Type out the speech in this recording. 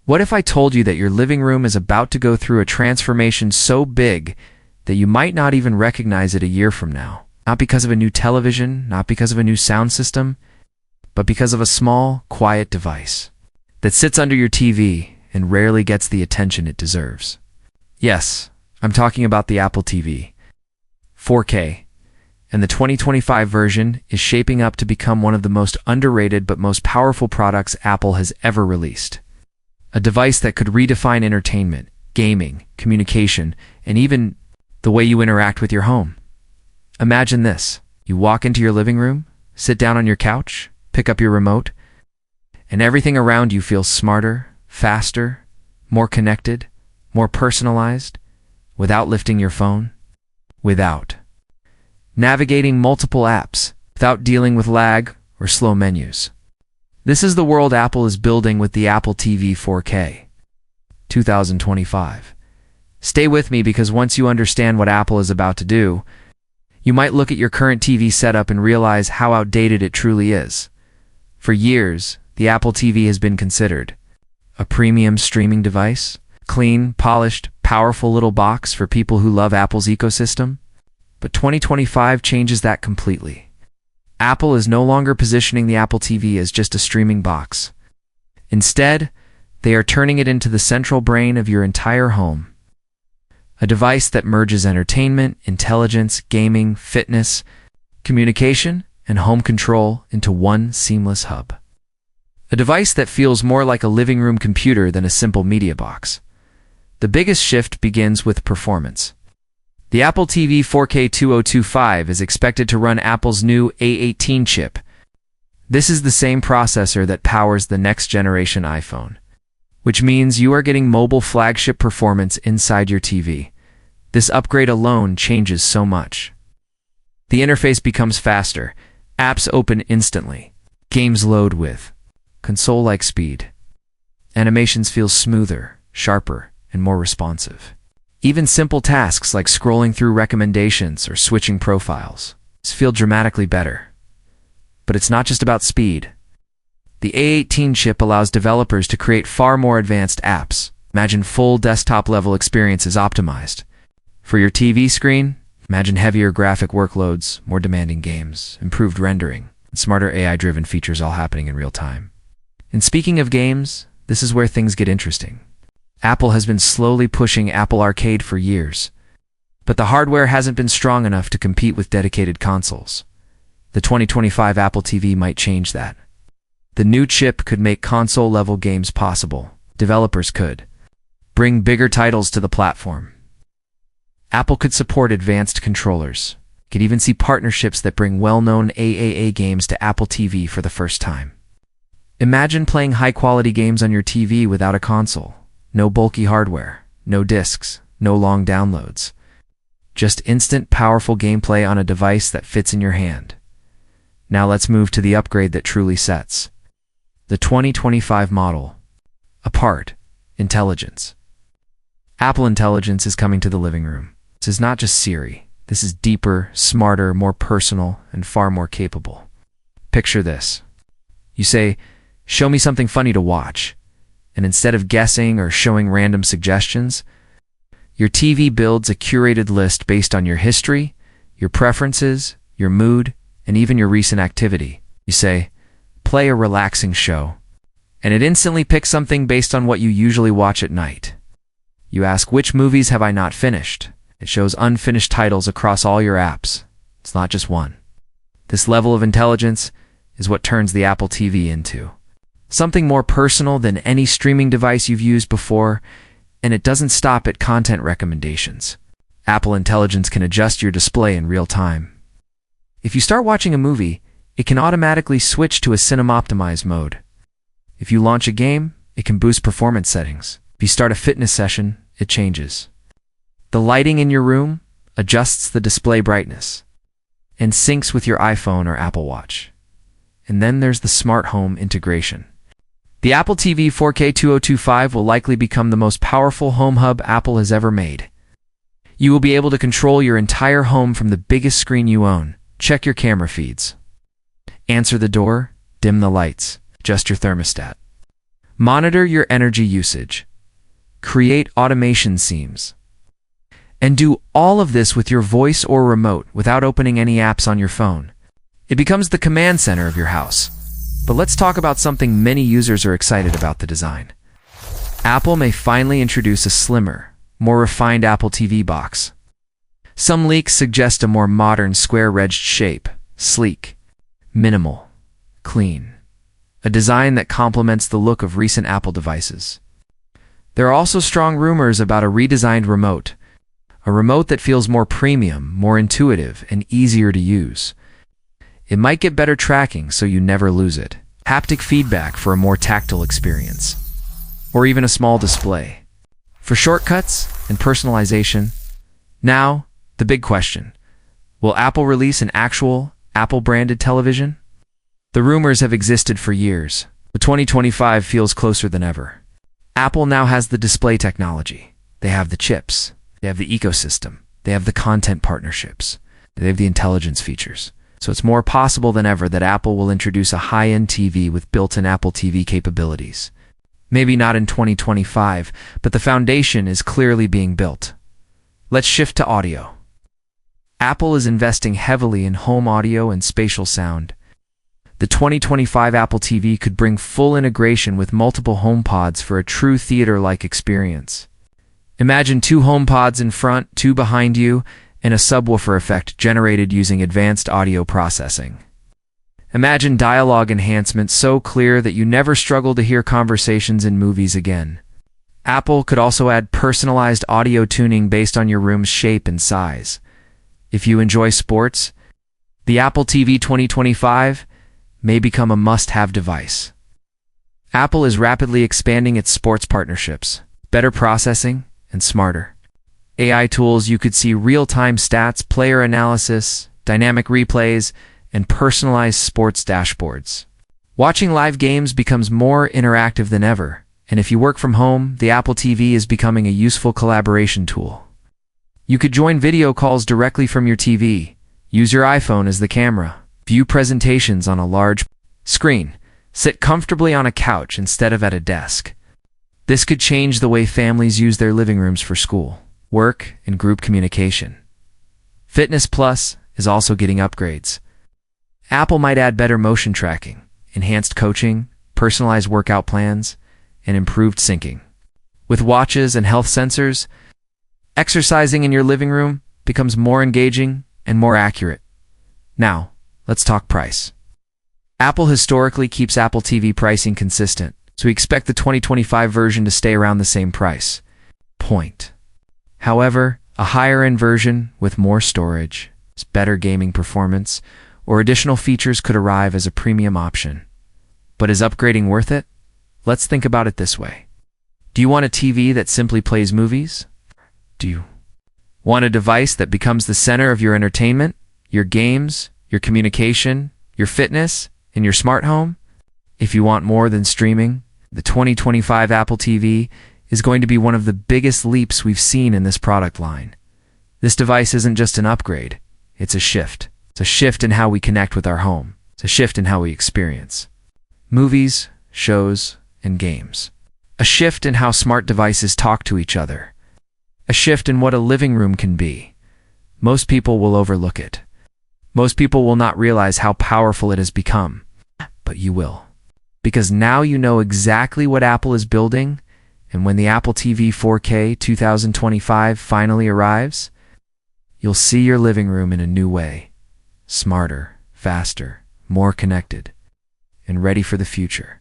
What if I told you that your living room is about to go through a transformation so big that you might not even recognize it a year from now? Not because of a new television, not because of a new sound system, but because of a small, quiet device that sits under your TV and rarely gets the attention it deserves. Yes, I'm talking about the Apple TV 4K, and the 2025 version is shaping up to become one of the most underrated but most powerful products Apple has ever released. A device that could redefine entertainment, gaming, communication, and even the way you interact with your home. Imagine this. You walk into your living room, sit down on your couch, pick up your remote, and everything around you feels smarter, faster, more connected, more personalized, without lifting your phone, without navigating multiple apps, without dealing with lag or slow menus. This is the world Apple is building with the Apple TV 4K 2025. Stay with me, because once you understand what Apple is about to do, you might look at your current TV setup and realize how outdated it truly is. For years, the Apple TV has been considered a premium streaming device, clean, polished, powerful little box for people who love Apple's ecosystem. But 2025 changes that completely. Apple is no longer positioning the Apple TV as just a streaming box. Instead, they are turning it into the central brain of your entire home. A device that merges entertainment, intelligence, gaming, fitness, communication, and home control into one seamless hub. A device that feels more like a living room computer than a simple media box. The biggest shift begins with performance. The Apple TV 4K 2025 is expected to run Apple's new A18 chip. This is the same processor that powers the next generation iPhone, which means you are getting mobile flagship performance inside your TV. This upgrade alone changes so much. The interface becomes faster, apps open instantly, games load with console-like speed. Animations feel smoother, sharper, and more responsive. Even simple tasks like scrolling through recommendations or switching profiles feel dramatically better. But it's not just about speed. The A18 chip allows developers to create far more advanced apps. Imagine full desktop-level experiences optimized. For your TV screen, imagine heavier graphic workloads, more demanding games, improved rendering, and smarter AI-driven features all happening in real time. And speaking of games, this is where things get interesting. Apple has been slowly pushing Apple Arcade for years, but the hardware hasn't been strong enough to compete with dedicated consoles. The 2025 Apple TV might change that. The new chip could make console-level games possible. Developers could bring bigger titles to the platform. Apple could support advanced controllers. Could even see partnerships that bring well-known AAA games to Apple TV for the first time. Imagine playing high-quality games on your TV without a console. No bulky hardware, no discs, no long downloads. Just instant, powerful gameplay on a device that fits in your hand. Now let's move to the upgrade that truly sets the 2025 model apart: intelligence. Apple Intelligence is coming to the living room. This is not just Siri. This is deeper, smarter, more personal, and far more capable. Picture this. You say, "Show me something funny to watch." And instead of guessing or showing random suggestions, your TV builds a curated list based on your history, your preferences, your mood, and even your recent activity. You say, "Play a relaxing show," and it instantly picks something based on what you usually watch at night. You ask, "Which movies have I not finished?" It shows unfinished titles across all your apps. It's not just one. This level of intelligence is what turns the Apple TV into something more personal than any streaming device you've used before, and it doesn't stop at content recommendations. Apple Intelligence can adjust your display in real time. If you start watching a movie, it can automatically switch to a cinema-optimized mode. If you launch a game, it can boost performance settings. If you start a fitness session, it changes. The lighting in your room adjusts the display brightness and syncs with your iPhone or Apple Watch. And then there's the smart home integration. The Apple TV 4K 2025 will likely become the most powerful home hub Apple has ever made. You will be able to control your entire home from the biggest screen you own. Check your camera feeds. Answer the door, dim the lights, adjust your thermostat. Monitor your energy usage. Create automation seams. And do all of this with your voice or remote without opening any apps on your phone. It becomes the command center of your house. But let's talk about something many users are excited about: the design. Apple may finally introduce a slimmer, more refined Apple TV box. Some leaks suggest a more modern square-edged shape, sleek, minimal, clean. A design that complements the look of recent Apple devices. There are also strong rumors about a redesigned remote. A remote that feels more premium, more intuitive, and easier to use. It might get better tracking so you never lose it. Haptic feedback for a more tactile experience. Or even a small display. For shortcuts and personalization. Now, the big question. Will Apple release an actual Apple-branded television? The rumors have existed for years. But 2025 feels closer than ever. Apple now has the display technology. They have the chips. They have the ecosystem. They have the content partnerships. They have the intelligence features. So it's more possible than ever that Apple will introduce a high-end TV with built-in Apple TV capabilities. Maybe not in 2025, but the foundation is clearly being built. Let's shift to audio. Apple is investing heavily in home audio and spatial sound. The 2025 Apple TV could bring full integration with multiple HomePods for a true theater-like experience. Imagine 2 HomePods in front, 2 behind you, and a subwoofer effect generated using advanced audio processing. Imagine dialogue enhancement so clear that you never struggle to hear conversations in movies again. Apple could also add personalized audio tuning based on your room's shape and size. If you enjoy sports, the Apple TV 2025 may become a must-have device. Apple is rapidly expanding its sports partnerships, better processing, and smarter AI tools. You could see real-time stats, player analysis, dynamic replays, and personalized sports dashboards. Watching live games becomes more interactive than ever, and if you work from home, the Apple TV is becoming a useful collaboration tool. You could join video calls directly from your TV, use your iPhone as the camera, view presentations on a large screen, sit comfortably on a couch instead of at a desk. This could change the way families use their living rooms for school, work, and group communication. Fitness Plus is also getting upgrades. Apple might add better motion tracking, enhanced coaching, personalized workout plans, and improved syncing. With watches and health sensors, exercising in your living room becomes more engaging and more accurate. Now, let's talk price. Apple historically keeps Apple TV pricing consistent, so we expect the 2025 version to stay around the same price point. However, a higher-end version with more storage, better gaming performance, or additional features could arrive as a premium option. But is upgrading worth it? Let's think about it this way. Do you want a TV that simply plays movies? Do you want a device that becomes the center of your entertainment, your games, your communication, your fitness, and your smart home? If you want more than streaming, the 2025 Apple TV is going to be one of the biggest leaps we've seen in this product line. This device isn't just an upgrade, it's a shift. It's a shift in how we connect with our home. It's a shift in how we experience movies, shows, and games. A shift in how smart devices talk to each other. A shift in what a living room can be. Most people will overlook it. Most people will not realize how powerful it has become. But you will. Because now you know exactly what Apple is building, and when the Apple TV 4K 2025 finally arrives, you'll see your living room in a new way. Smarter, faster, more connected, and ready for the future.